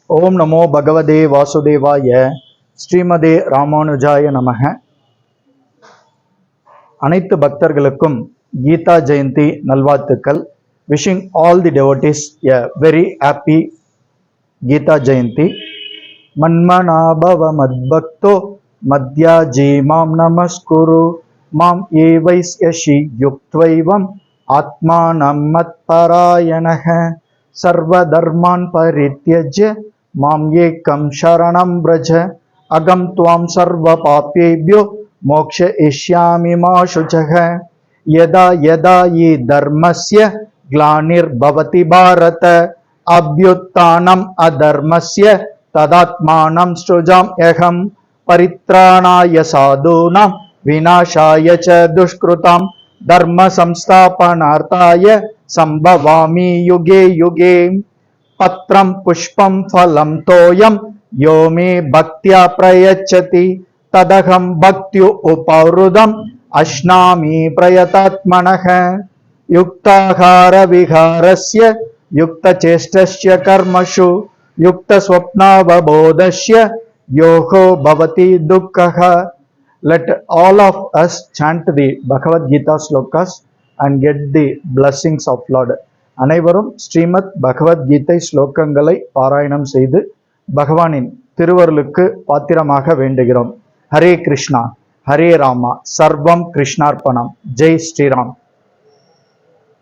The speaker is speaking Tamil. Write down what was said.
ஓம் நமோ பகவதே வாசுதேவாய. ஸ்ரீமதே ராமானுஜாய நமக. அனைத்து பக்தர்களுக்கும் கீதா ஜெயந்தி நல்வாழ்த்துக்கள். Wishing all the devotees a very happy Gita Jayanti. மன்மனாபவ மத்பக்தோ மத்யாஜி மாம் நமஸ்குரு மாம் ஏவைஸ்யஷி யுக்த்வைவம் ஆத்மானம் மத்பராயணஹ சர்வதர்மான் பரித்யஜ்ய மாம் ஏகம் சரணம் வ்ரஜ அகம் த்வாம் சர்வ பாப்யேப்யோ மோக்ஷயிஷ்யாமி மா சுச்சக. யதா யதா யி தர்மஸ்ய க்ளானிர்பவதி பாரத அப்யுத்தானம் அதர்மஸ்ய ததாத்மானம் ஸ்ருஜாம்யஹம் பரித்ராணாய சாதூனாம் விநாசாய ச துஷ்கிருதாம் தர்ம சம்ஸ்தாபனார்த்தாய சம்பவாமி யுகே யுகே. பத்ரம் புஷ்பம் ஃபலம் தோயம் யோ மே பக்த்யா பிரயச்சதி ததகம் பக்த்யு உபௌருதம் அஷ்னாமி பிரயதாத்மனஹ. யுக்தாஹார விஹாரஸ்ய யுக்தசேஷ்டஸ்ய கர்மஷு யுக்தஸ்வப்னாவபோதஸ்ய யோகோ பவதி துக்கஹ. Let all of us chant the Bhagavad Gita slokas and get the blessings of Lord. அனைவரும் ஸ்ரீமத் பகவத் கீதை ஸ்லோகங்களை பாராயணம் செய்து பகவானின் திருவருளுக்கு பாத்திரமாக வேண்டுகிறோம். ஹரே கிருஷ்ணா ஹரே ராமா சர்வம் கிருஷ்ணார்ப்பணம். ஜெய் ஸ்ரீராம்.